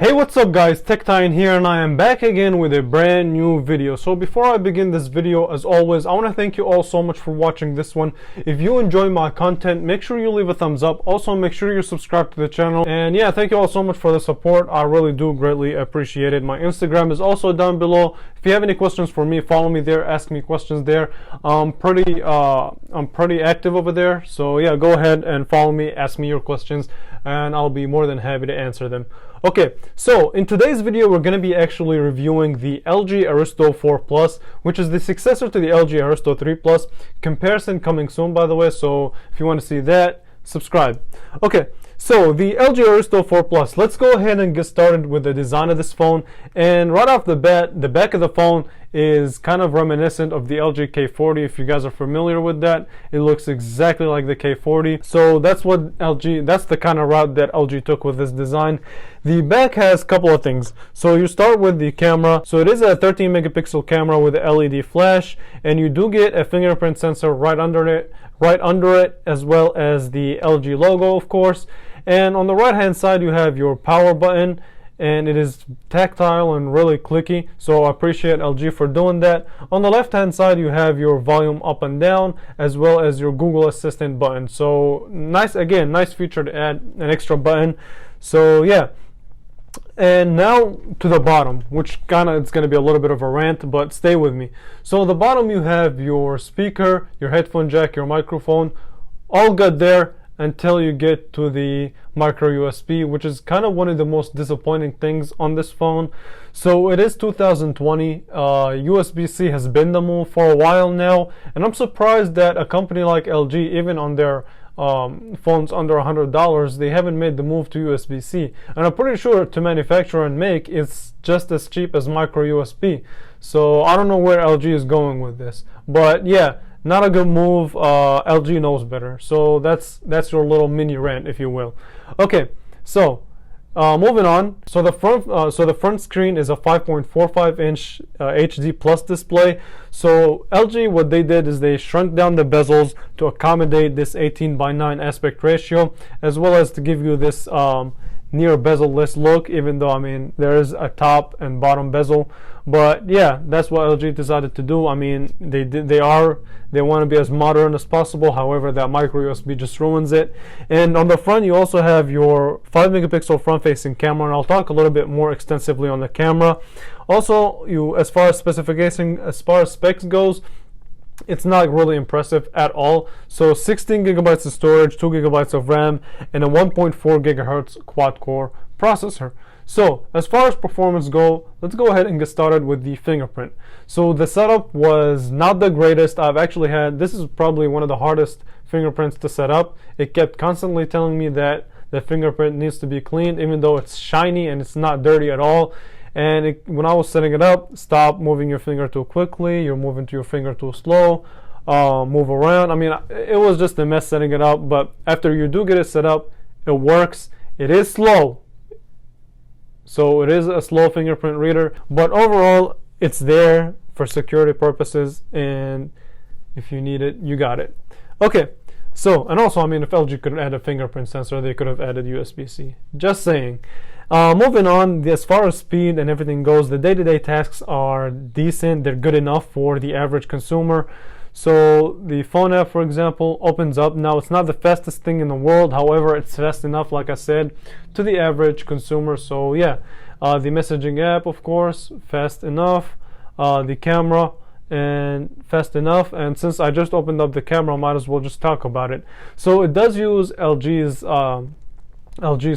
Hey, what's up guys, TechTime here, and I am back again with a brand new video. So before I begin this video, as always, I want to thank you all so much for watching this one. If you enjoy my content, make sure you leave a thumbs up. Also, make sure you subscribe to the channel. And yeah, thank you all so much for the support. I really do greatly appreciate it. My Instagram is also down below. If you have any questions for me, follow me there, ask me questions there. I'm pretty active over there. So yeah, go ahead and follow me, ask me your questions, and I'll be more than happy to answer them. Okay, so in today's video we're going to be actually reviewing the LG Aristo 4 Plus, which is the successor to the LG Aristo 3 Plus. Comparison coming soon, by the way, so if you want to see that, subscribe. Okay, so the LG Aristo 4 Plus, let's go ahead and get started with the design of this phone. And right off the bat, the back of the phone is kind of reminiscent of the LG K40. If you guys are familiar with that, it looks exactly like the K40. So that's the kind of route that LG took with this design. The back has a couple of things. So you start with the camera. So it is a 13 megapixel camera with a LED flash, and you do get a fingerprint sensor right under it, as well as the LG logo, of course. And on the right hand side you have your power button, and it is tactile and really clicky, so I appreciate LG for doing that. On the left hand side you have your volume up and down, as well as your Google Assistant button. So nice feature to add an extra button. So yeah, and now to the bottom, which it's going to be a little bit of a rant, but stay with me. So the bottom you have your speaker, your headphone jack, your microphone, all good there until you get to the micro USB, which is kind of one of the most disappointing things on this phone. So it is 2020. USB-C has been the move for a while now, and I'm surprised that a company like LG, even on their phones under $100, they haven't made the move to USB-C. And I'm pretty sure to manufacture and make it's just as cheap as micro USB. So I don't know where LG is going with this, but yeah, not a good move. LG knows better. So that's your little mini rant, if you will. Okay, so moving on. So the front screen is a 5.45 inch HD plus display. So LG, what they did is they shrunk down the bezels to accommodate this 18:9 aspect ratio, as well as to give you this near bezel-less look, even though there is a top and bottom bezel. But yeah, that's what LG decided to do. They want to be as modern as possible. However, that micro USB just ruins it. And on the front you also have your 5 megapixel front facing camera, and I'll talk a little bit more extensively on the camera. Also, as far as specs goes, it's not really impressive at all. So 16 gigabytes of storage, 2 gigabytes of RAM, and a 1.4 gigahertz quad core processor. So as far as performance go, let's go ahead and get started with the fingerprint. So the setup was not the greatest. This is probably one of the hardest fingerprints to set up. It kept constantly telling me that the fingerprint needs to be cleaned, even though it's shiny and it's not dirty at all. And when I was setting it up, stop moving your finger too quickly, you're moving to your finger too slow, move around. It was just a mess setting it up, but after you do get it set up, it works. It is slow, so it is a slow fingerprint reader, but overall it's there for security purposes, and if you need it, you got it. Okay, so, and also if LG could add a fingerprint sensor, they could have added USB-C. Just saying. Moving on, as far as speed and everything goes, the day-to-day tasks are decent. They're good enough for the average consumer. So the phone app, for example, opens up. Now, it's not the fastest thing in the world. However, it's fast enough, like I said, to the average consumer. So yeah, the messaging app, of course, fast enough. The camera, and fast enough. And since I just opened up the camera, I might as well just talk about it. So it does use LG's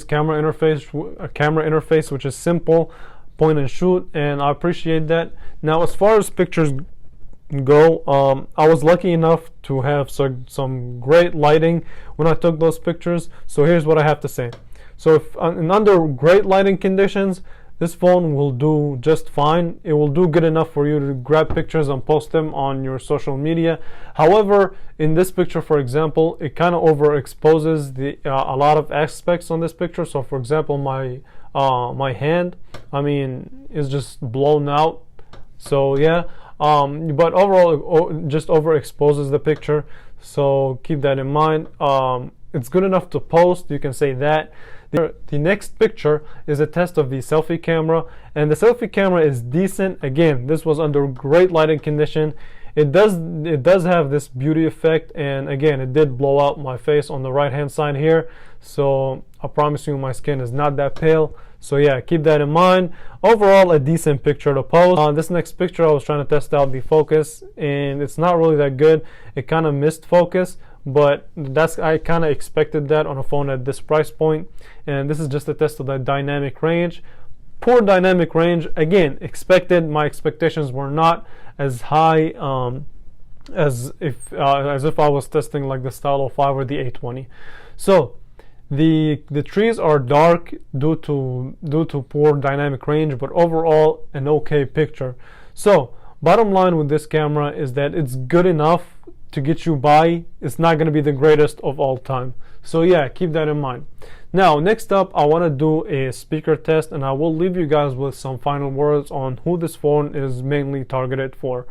camera interface, which is simple, point and shoot, and I appreciate that. Now, as far as pictures go, I was lucky enough to have some great lighting when I took those pictures. So here's what I have to say. So if under great lighting conditions, this phone will do just fine. It will do good enough for you to grab pictures and post them on your social media. However, in this picture, for example, it kind of overexposes a lot of aspects on this picture. So for example, my hand, is just blown out. So yeah, but overall it just overexposes the picture. So keep that in mind. it's good enough to post, you can say that. The next picture is a test of the selfie camera, and the selfie camera is decent. Again, this was under great lighting condition. It does have this beauty effect, and again, it did blow out my face on the right hand side here, so I promise you my skin is not that pale. So yeah, keep that in mind. Overall, a decent picture to post. This next picture, I was trying to test out the focus, and it's not really that good. It kind of missed focus, but I kind of expected that on a phone at this price point. And this is just a test of the dynamic range. Poor dynamic range, again, expected. My expectations were not as high as if I was testing like the Stylo 5 or the A20. So the trees are dark due to poor dynamic range, but overall an okay picture. So bottom line with this camera is that it's good enough to get you by. It's not going to be the greatest of all time. So yeah, keep that in mind. Now next up, I want to do a speaker test, and I will leave you guys with some final words on who this phone is mainly targeted for.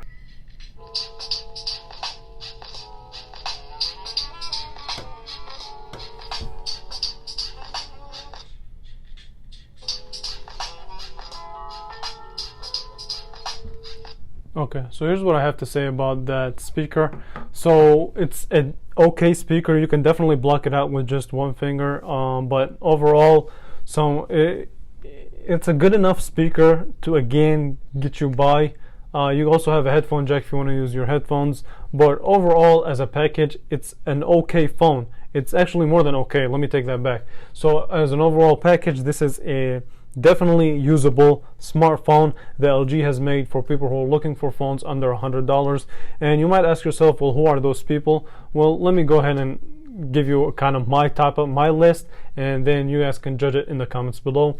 Okay, so here's what I have to say about that speaker. So it's an okay speaker. You can definitely block it out with just one finger, but overall, it's a good enough speaker to again get you by. You also have a headphone jack if you want to use your headphones, but overall as a package, it's an okay phone. It's actually more than okay. Let me take that back. So as an overall package, this is a definitely usable smartphone that LG has made for people who are looking for phones under $100. And you might ask yourself, well, who are those people? Well, let me go ahead and give you kind of my list, and then you guys can judge it in the comments below.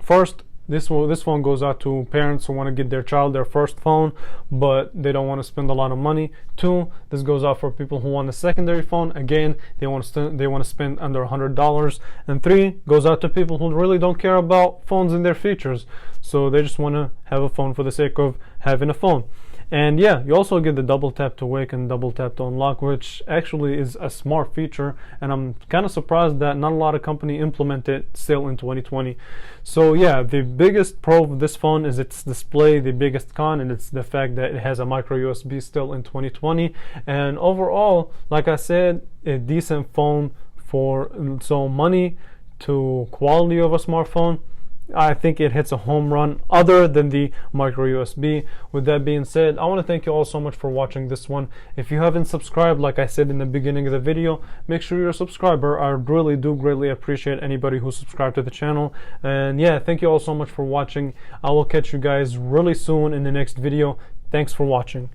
First, this phone goes out to parents who want to get their child their first phone, but they don't want to spend a lot of money. 2, this goes out for people who want a secondary phone. Again, they want to spend under $100. And 3 goes out to people who really don't care about phones and their features, so they just want to have a phone for the sake of having a phone. And yeah, you also get the double tap to wake and double tap to unlock, which actually is a smart feature, and I'm kind of surprised that not a lot of company implement it still in 2020. So yeah, the biggest pro of this phone is its display. The biggest con, and it's the fact that it has a micro USB still in 2020. And overall, like I said, a decent phone for money to quality of a smartphone. I think it hits a home run other than the micro USB. With that being said, I want to thank you all so much for watching this one. If you haven't subscribed, like I said in the beginning of the video, make sure you're a subscriber. I really do greatly appreciate anybody who subscribed to the channel. And yeah, thank you all so much for watching. I will catch you guys really soon in the next video. Thanks for watching.